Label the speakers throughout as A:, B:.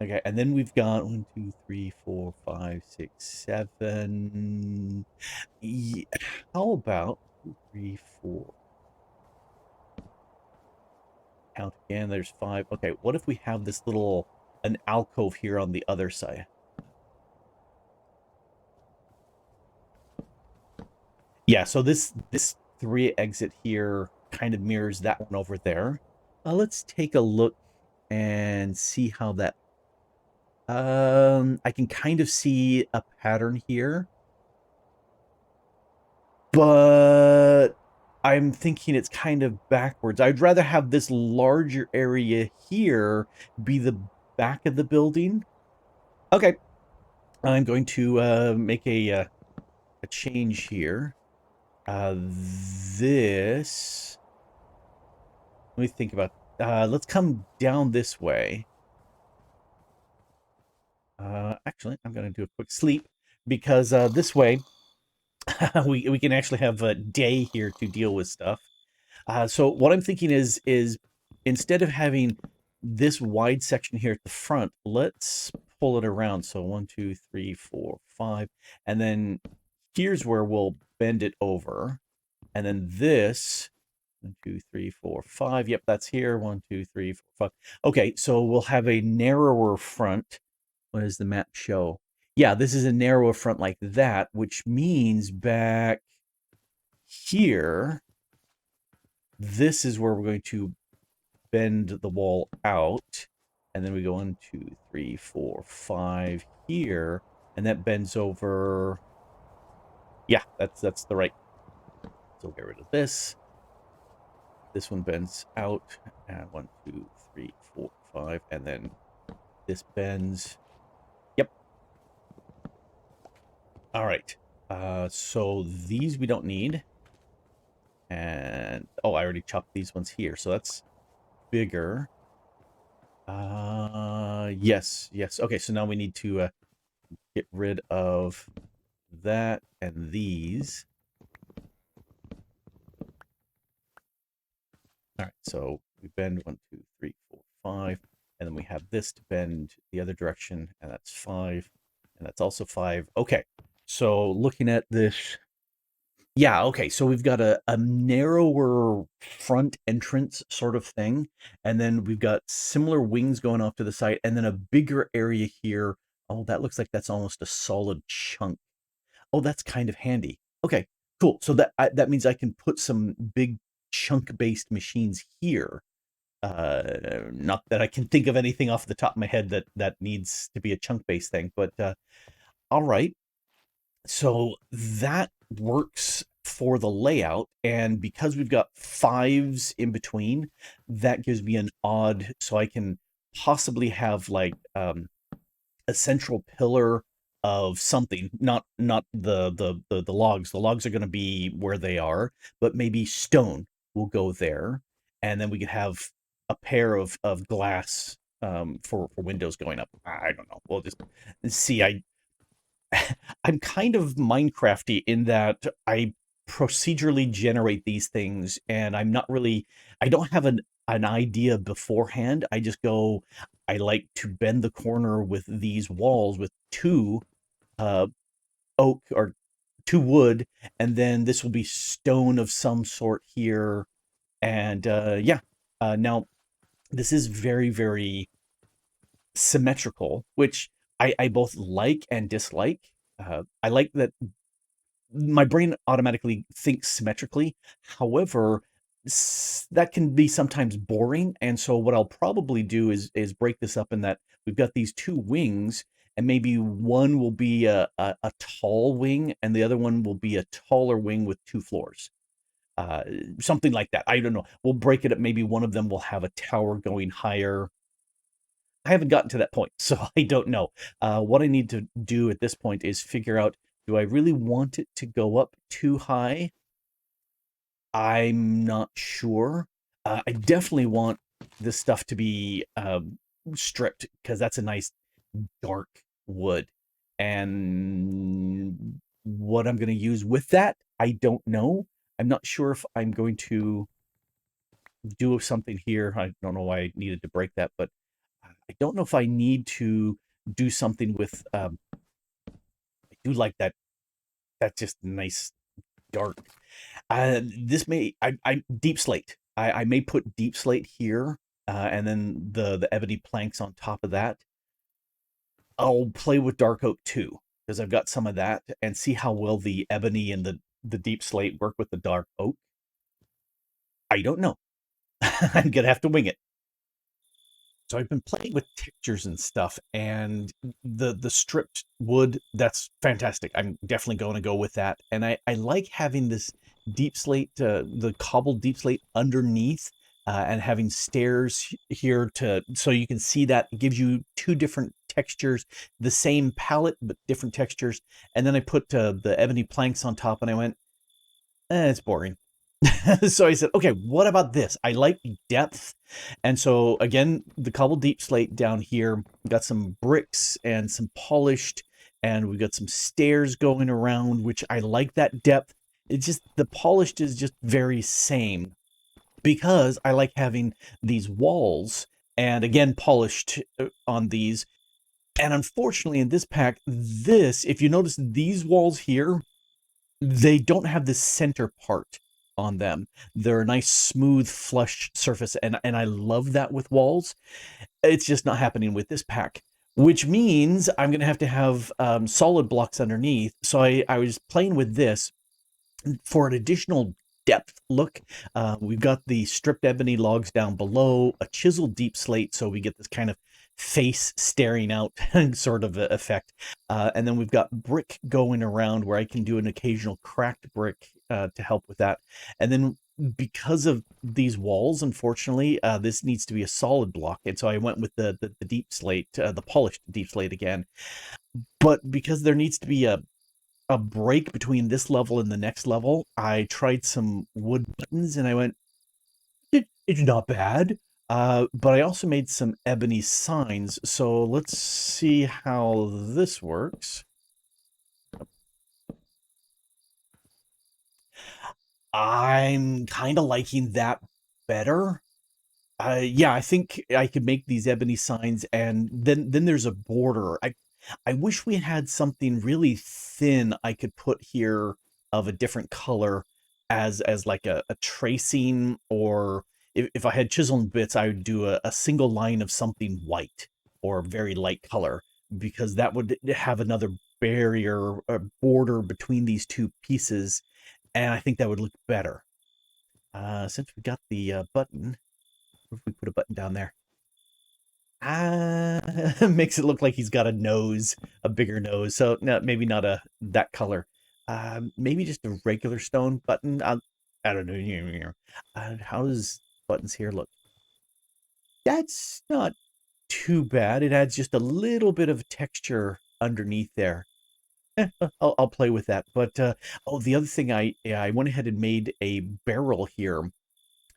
A: Okay, and then we've got 1, 2, 3, 4, 5, 6, 7. How about 2, 3, 4? Count again. There's 5. Okay, what if we have this little an alcove here on the other side? Yeah, so this 3 exit here kind of mirrors that one over there. Let's take a look and see how that. I can kind of see a pattern here, but I'm thinking it's kind of backwards. I'd rather have this larger area here be the back of the building. Okay, I'm going to make a change here. This. Let me think about. Let's come down this way. Actually, I'm going to do a quick sleep because this way we can actually have a day here to deal with stuff. So what I'm thinking is instead of having this wide section here at the front, let's pull it around. So 1, 2, 3, 4, 5, and then here's where we'll bend it over, and then this 1, 2, 3, 4, 5. Yep, that's here. 1, 2, 3, 4, 5. Okay, so we'll have a narrower front. What does the map show? Yeah, this is a narrower front like that, which means back here, this is where we're going to bend the wall out. And then we go 1, 2, 3, 4, 5 here, and that bends over. Yeah, that's the right. So we'll get rid of this. This one bends out. And 1, 2, 3, 4, 5, and then this bends. Yep. All right. So these we don't need. And oh, I already chopped these ones here, so that's bigger. Yes. Okay, so now we need to get rid of that and these. All right, so we bend 1, 2, 3, 4, 5, and then we have this to bend the other direction, and that's 5, and that's also 5. Okay, so looking at this, yeah, okay, so we've got a narrower front entrance sort of thing, and then we've got similar wings going off to the side, and then a bigger area here. Oh, that looks like that's almost a solid chunk. Oh, that's kind of handy. Okay, cool. So that means I can put some big chunk-based machines here. Not that I can think of anything off the top of my head that needs to be a chunk-based thing, but all right. So that works for the layout, and because we've got 5s in between, that gives me an odd. So I can possibly have like a central pillar of something, not the logs. The logs are going to be where they are, but maybe stone will go there, and then we could have a pair of glass for windows going up. I don't know. We'll just see. I'm kind of Minecrafty in that I procedurally generate these things, and I don't have an idea beforehand. I just go, I like to bend the corner with these walls with 2 uh oak or 2 wood, and then this will be stone of some sort here. And yeah, now this is very, very symmetrical, which I both like and dislike. I like that my brain automatically thinks symmetrically. However, that can be sometimes boring. And so what I'll probably do is break this up in that we've got these 2 wings, and maybe one will be a tall wing, and the other one will be a taller wing with 2 floors. Uh, Something like that. I don't know. We'll break it up. Maybe one of them will have a tower going higher. I haven't gotten to that point, so I don't know. What I need to do at this point is figure out, do I really want it to go up too high? I'm not sure. I definitely want this stuff to be stripped because that's a nice dark wood. And what I'm going to use with that, I don't know. I'm not sure if I'm going to do something here. I don't know why I needed to break that, but I don't know if I need to do something with, I do like that just nice dark. This may I deep slate. I may put deep slate here, and then the ebony planks on top of that. I'll play with dark oak too, because I've got some of that, and see how well the ebony and the deep slate work with the dark oak. I don't know. I'm gonna have to wing it. So I've been playing with textures and stuff, and the stripped wood, that's fantastic. I'm definitely going to go with that. And I like having this deep slate, the cobbled deep slate underneath, and having stairs here to so you can see that. It gives you two different textures, the same palette but different textures. And then I put the ebony planks on top, and I went, it's boring. So I said, okay, what about this? I like depth. And so again, the cobbled deep slate down here, we got some bricks and some polished, and we got some stairs going around, which I like that depth. It's just the polished is just very same because I like having these walls and again polished on these. And unfortunately in this pack, if you notice these walls here, they don't have the center part on them. They're a nice smooth flush surface, and I love that with walls. It's just not happening with this pack, which means I'm gonna have to have solid blocks underneath. So I was playing with this for an additional depth look. We've got the stripped ebony logs down below, a chiseled deep slate, so we get this kind of face staring out sort of effect. And then we've got brick going around where I can do an occasional cracked brick to help with that. And then because of these walls, unfortunately, this needs to be a solid block. And so I went with the deep slate, the polished deep slate again. But because there needs to be a break between this level and the next level, I tried some wood buttons and I went, it's not bad. But I also made some ebony signs. So let's see how this works. I'm kind of liking that better. Yeah, I think I could make these ebony signs, and then there's a border. I wish we had something really thin I could put here of a different color as like a tracing, or if I had chisel and bits, I would do a single line of something white or very light color, because that would have another barrier or border between these two pieces, and I think that would look better. Since we got the button, what if we put a button down there? Makes it look like he's got a nose, a bigger nose. So no, maybe not that color. Maybe just a regular stone button. I don't know. How does buttons here look? That's not too bad. It adds just a little bit of texture underneath there. I'll play with that. But oh, the other thing, I went ahead and made a barrel here,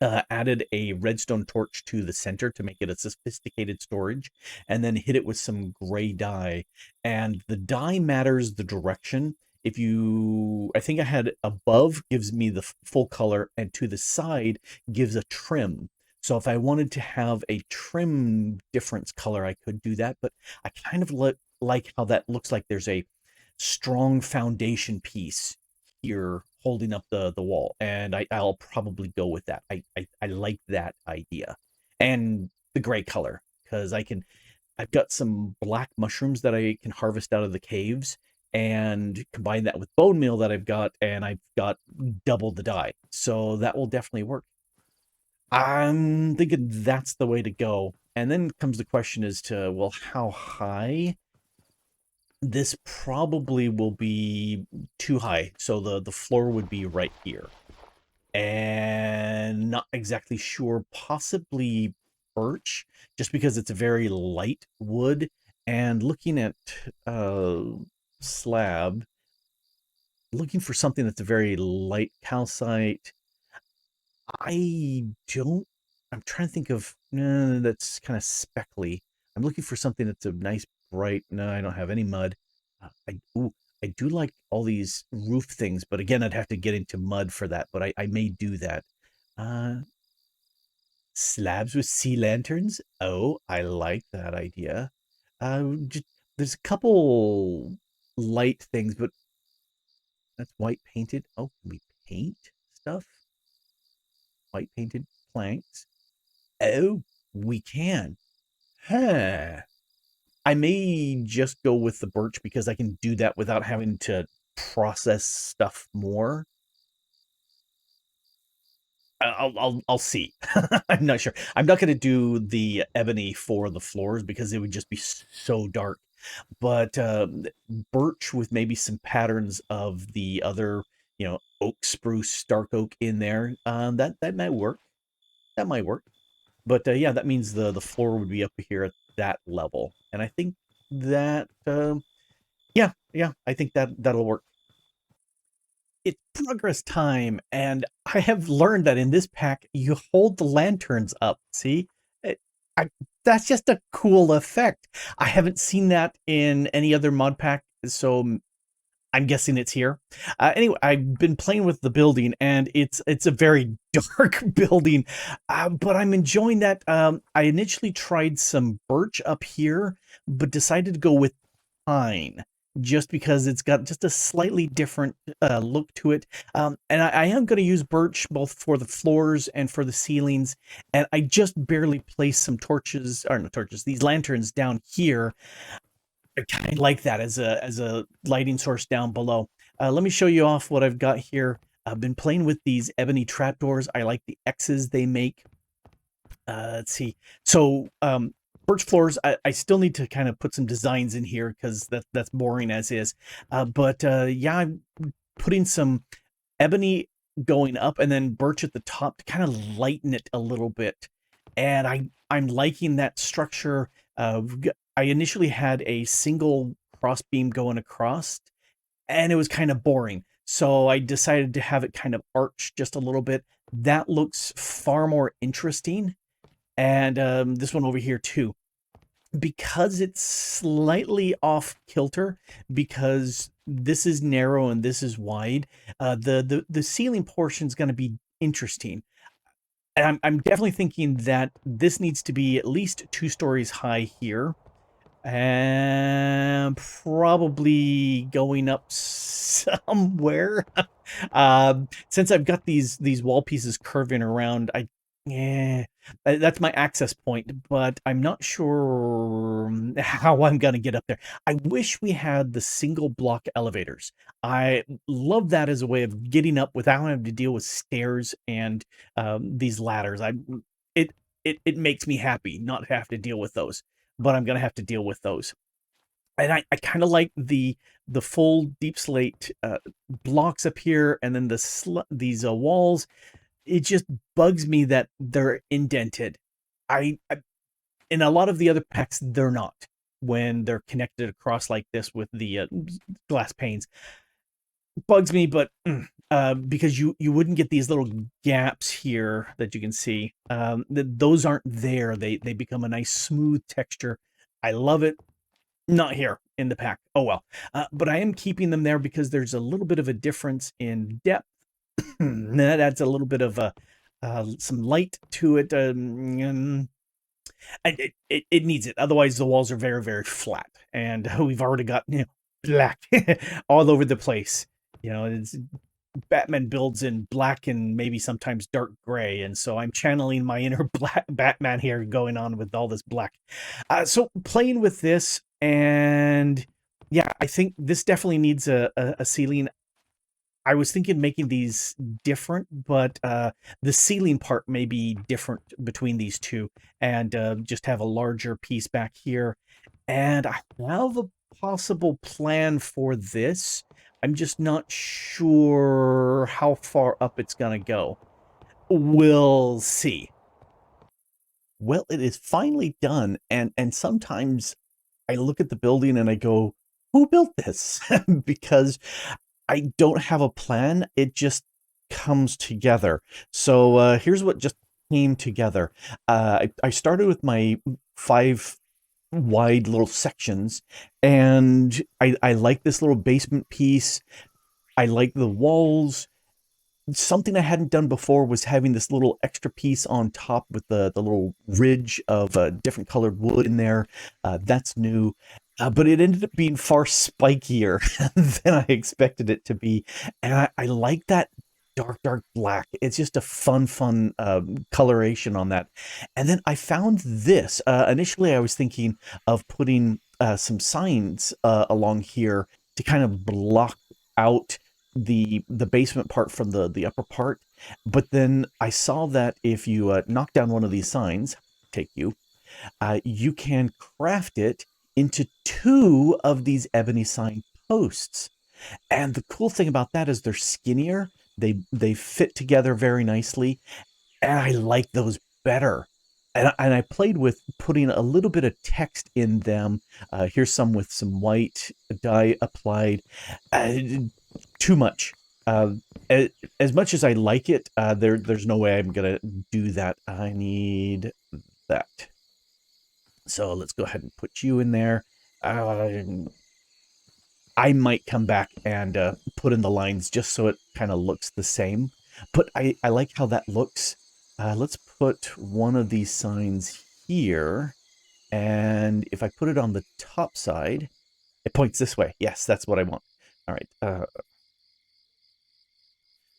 A: added a redstone torch to the center to make it a sophisticated storage, and then hit it with some gray dye. And the dye matters the direction. If you, I think I had above gives me the full color, and to the side gives a trim. So if I wanted to have a trim difference color, I could do that. But I kind of like how that looks like there's a strong foundation piece here holding up the wall, and I'll probably go with that. I like that idea, and the gray color, because I've got some black mushrooms that I can harvest out of the caves and combine that with bone meal that I've got, and I've got double the dye, so that will definitely work. I'm thinking that's the way to go. And then comes the question as to, well, how high? This probably will be too high, so the floor would be right here. And not exactly sure, possibly birch, just because it's a very light wood. And looking at slab, looking for something that's a very light calcite. I don't. I'm trying to think of that's kind of speckly. I'm looking for something that's a nice bright. No, I don't have any mud. I do like all these roof things, but again, I'd have to get into mud for that. But I may do that. Uh, Slabs with sea lanterns. Oh, I like that idea. Just, there's a couple light things, but that's white painted. Oh, can we paint stuff? White painted planks. Oh, we can. Huh. I may just go with the birch because I can do that without having to process stuff more. I'll see. I'm not sure. I'm not going to do the ebony for the floors because it would just be so dark. But birch with maybe some patterns of the other, oak, spruce, dark oak in there. That might work. That might work. But yeah, that means the floor would be up here at that level, and I think that yeah, I think that'll work. It's progress time, and I have learned that in this pack, you hold the lanterns up. See, It- I, that's just a cool effect. I haven't seen that in any other mod pack, so I'm guessing it's here. Anyway, I've been playing with the building, and it's a very dark building, but I'm enjoying that. I initially tried some birch up here, but decided to go with pine just because it's got just a slightly different look to it. And I am going to use birch both for the floors and for the ceilings. And I just barely placed some torches, or no torches, these lanterns down here. I kind of like that as a lighting source down below. Let me show you off what I've got here. I've been playing with these ebony trapdoors. I like the X's they make. Let's see. So birch floors, I still need to kind of put some designs in here because that's boring as is. But yeah, I'm putting some ebony going up and then birch at the top to kind of lighten it a little bit. And I'm liking that structure. I initially had a single cross beam going across, and it was kind of boring. So I decided to have it kind of arch just a little bit. That looks far more interesting. And this one over here too, because it's slightly off kilter, because this is narrow and this is wide. The ceiling portion is going to be interesting, and I'm definitely thinking that this needs to be at least 2 stories high here, and probably going up somewhere. Since I've got these wall pieces curving around, yeah, that's my access point, but I'm not sure how I'm gonna get up there. I wish we had the single block elevators. I love that as a way of getting up without having to deal with stairs and these ladders. It it makes me happy not to have to deal with those, but I'm gonna have to deal with those. And I kind of like the full deep slate blocks up here, and then these walls. It just bugs me that they're indented. I in a lot of the other packs they're not when they're connected across like this with the glass panes. Bugs me, but because you wouldn't get these little gaps here that you can see. Those aren't there. They become a nice smooth texture. I love it. Not here in the pack. Oh well. But I am keeping them there because there's a little bit of a difference in depth. That adds a little bit of some light to it. It needs it. Otherwise, the walls are very, very flat. And we've already got black all over the place. It's Batman builds in black and maybe sometimes dark gray, and so I'm channeling my inner black Batman here, going on with all this black. So playing with this, and yeah, I think this definitely needs a ceiling. I was thinking making these different, but the ceiling part may be different between these two, and just have a larger piece back here. And I have a possible plan for this. I'm just not sure how far up it's gonna go. We'll see. Well, it is finally done, and sometimes I look at the building and I go, "Who built this?" Because I don't have a plan. It just comes together. So here's what just came together. I started with my 5 wide little sections, and I like this little basement piece. I like the walls. something I hadn't done before was having this little extra piece on top with the little ridge of different colored wood in there. That's new. But it ended up being far spikier than I expected it to be. And I like that dark black. It's just a fun coloration on that. And then I found this. Initially, I was thinking of putting some signs along here to kind of block out the basement part from the upper part. But then I saw that if you knock down one of these signs, take you can craft it into two of these ebony sign posts. And the cool thing about that is they're skinnier. They fit together very nicely, and I like those better. And I played with putting a little bit of text in them. Here's some with some white dye applied. Uh, Too much. As much as I like it, there's no way I'm gonna do that. I need that. So let's go ahead and put you in there. Uh, I might come back and put in the lines just so it kind of looks the same. But I like how that looks. Let's put one of these signs here. And if I put it on the top side, it points this way. Yes, that's what I want. All right.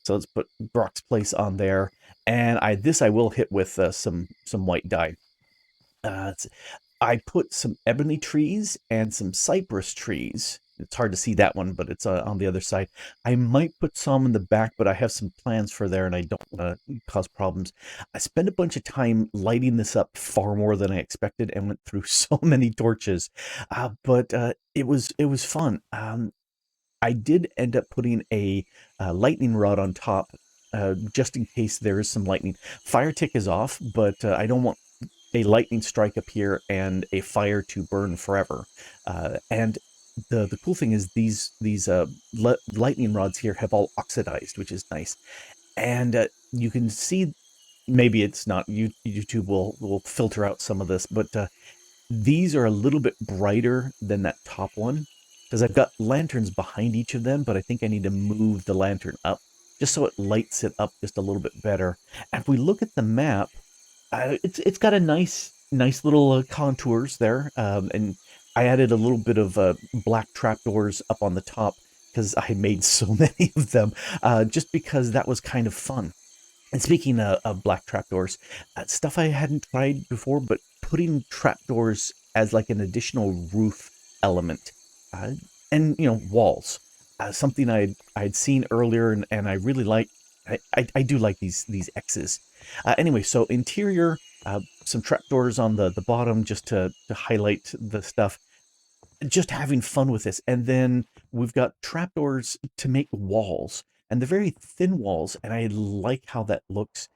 A: So let's put Grok's place on there. And I will hit with some white dye. I put some ebony trees and some cypress trees. It's hard to see that one, but it's on the other side. I might put some in the back, but I have some plans for there, and I don't want to cause problems. I spent a bunch of time lighting this up far more than I expected, and went through so many torches. But it was fun. I did end up putting a lightning rod on top, just in case there is some lightning. Fire tick is off, but I don't want a lightning strike up here and a fire to burn forever. And the cool thing is these lightning rods here have all oxidized, which is nice. And you can see, maybe it's not, YouTube will filter out some of this, but these are a little bit brighter than that top one, because I've got lanterns behind each of them, but I think I need to move the lantern up just so it lights it up just a little bit better. And if we look at the map, it's got a nice little contours there, and I added a little bit of black trapdoors up on the top because I made so many of them, just because that was kind of fun. And speaking of black trapdoors, stuff I hadn't tried before, but putting trapdoors as like an additional roof element, uh, and walls, something I'd seen earlier, and I really like. I do like these X's. Anyway, so interior, some trapdoors on the bottom just to highlight the stuff. Just having fun with this, and then we've got trapdoors to make walls, and they're very thin walls, and I like how that looks.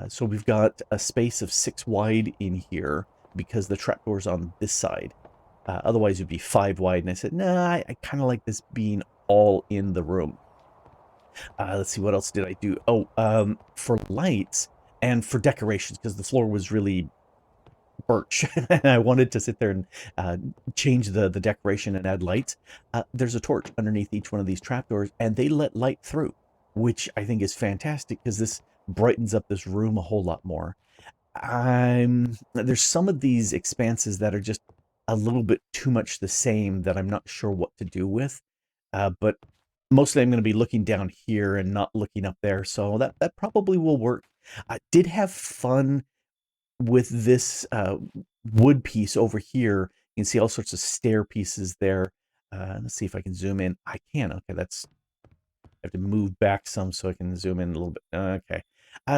A: So we've got a space of 6 wide in here because the trapdoor's on this side. Otherwise, it'd be 5 wide, and I said, nah, I kind of like this being all in the room. Let's see, what else did I do? Oh, for lights and for decorations, because the floor was really birch, and I wanted to sit there and change the decoration and add lights. There's a torch underneath each one of these trapdoors, and they let light through, which I think is fantastic because this brightens up this room a whole lot more. There's some of these expanses that are just a little bit too much the same that I'm not sure what to do with. But mostly I'm going to be looking down here and not looking up there, so that probably will work. I did have fun with this wood piece over here. You can see all sorts of stair pieces there. Let's see if I can zoom in. I can. Okay, I have to move back some so I can zoom in a little bit. Okay.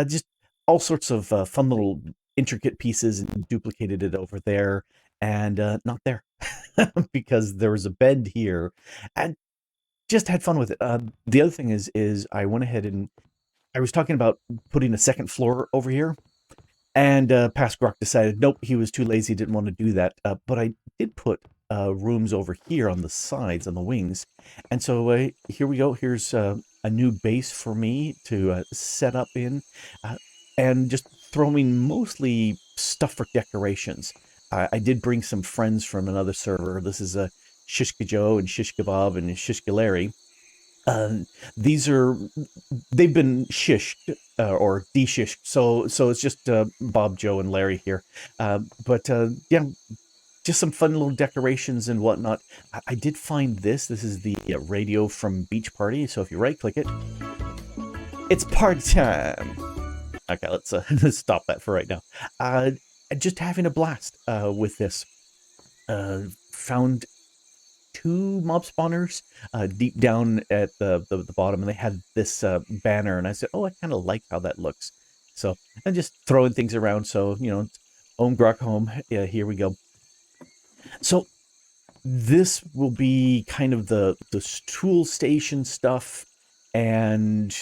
A: Just all sorts of fun little intricate pieces, and duplicated it over there, and not there because there was a bed here, and just had fun with it. The other thing is I went ahead and I was talking about putting a second floor over here, and past Grok decided, nope, he was too lazy, didn't want to do that. But I did put rooms over here on the sides, on the wings. And so here we go. Here's a new base for me to set up in, uh, and just throwing mostly stuff for decorations. I did bring some friends from another server. This is Shishka Joe and Shish Kebab and Shishka Larry. Uh, these are they've been shished or deshished, so it's just Bob, Joe, and Larry here. But yeah, just some fun little decorations and whatnot. I did find this. This is the radio from Beach Party. So if you right click it, it's party time. Okay, let's let's stop that for right now. Uh, just having a blast with this. Found two mob spawners deep down at the bottom, and they had this banner, and I said, "Oh, I kind of like how that looks." So I'm just throwing things around. So home Grok home. Yeah, here we go. So this will be kind of the tool station stuff, and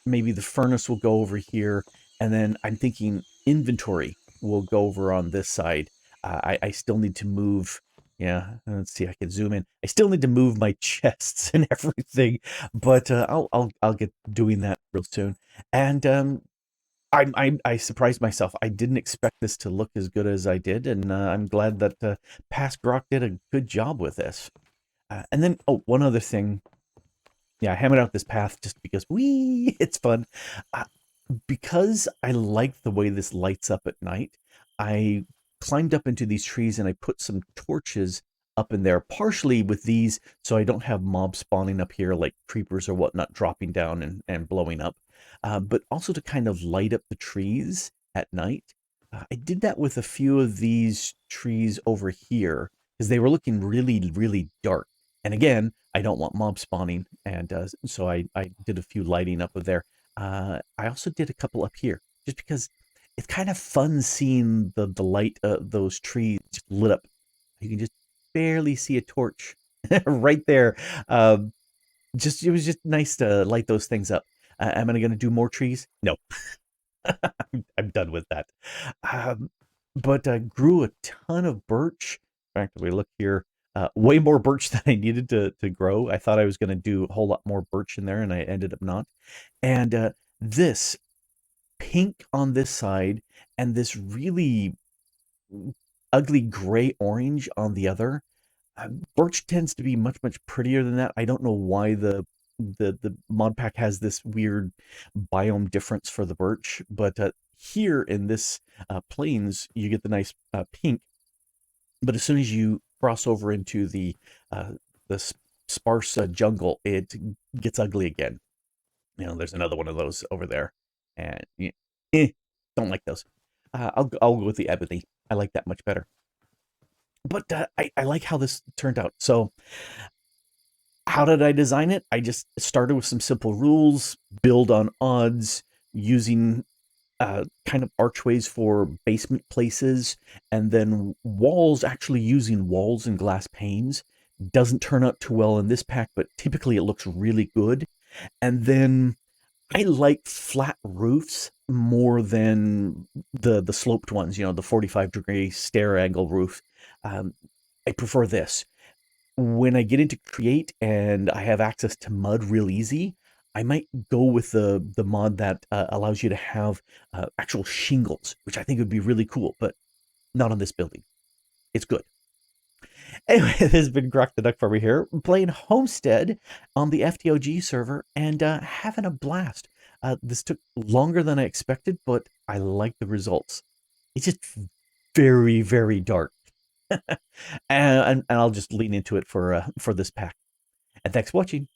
A: maybe the furnace will go over here, and then I'm thinking inventory will go over on this side. I still need to move. Yeah, let's see. I can zoom in. I still need to move my chests and everything, but I'll get doing that real soon. And I surprised myself. I didn't expect this to look as good as I did, and I'm glad that Past Grok did a good job with this. And then, oh, one other thing. Yeah, I hammered out this path just because it's fun. Uh, because I like the way this lights up at night, I climbed up into these trees and I put some torches up in there, partially with these so I don't have mobs spawning up here like creepers or whatnot dropping down and blowing up, but also to kind of light up the trees at night. I did that with a few of these trees over here because they were looking really, really dark. And again, I don't want mob spawning, and so I did a few lighting up of there. I also did a couple up here, just because it's kind of fun seeing the light of those trees just lit up. You can just barely see a torch right there. Just it was just nice to light those things up. Am I going to do more trees? No, I'm done with that. Um, but grew a ton of birch. In fact, if we look here, way more birch than I needed to grow. I thought I was going to do a whole lot more birch in there, and I ended up not. And this pink on this side, and this really ugly gray orange on the other. Birch tends to be much prettier than that. I don't know why the mod pack has this weird biome difference for the birch, but here in this plains you get the nice pink. But as soon as you cross over into uh, the sparse jungle, it gets ugly again. There's another one of those over there, and don't like those. I'll go with the ebony. I like that much better. But I like how this turned out. So how did I design it? I just started with some simple rules, build on odds, using kind of archways for basement places, and then walls, actually using walls and glass panes. Doesn't turn out too well in this pack, but typically it looks really good. And then I like flat roofs more than the sloped ones, the 45-degree stair angle roof. I prefer this. When I get into create and I have access to mud real easy, I might go with the mod that allows you to have actual shingles, which I think would be really cool, but not on this building. It's good. Anyway, this has been Grok the Duck Farmer here, playing Homestead on the FTOG server and having a blast. This took longer than I expected, but I like the results. It's just very, very dark. And I'll just lean into it for this pack. And thanks for watching.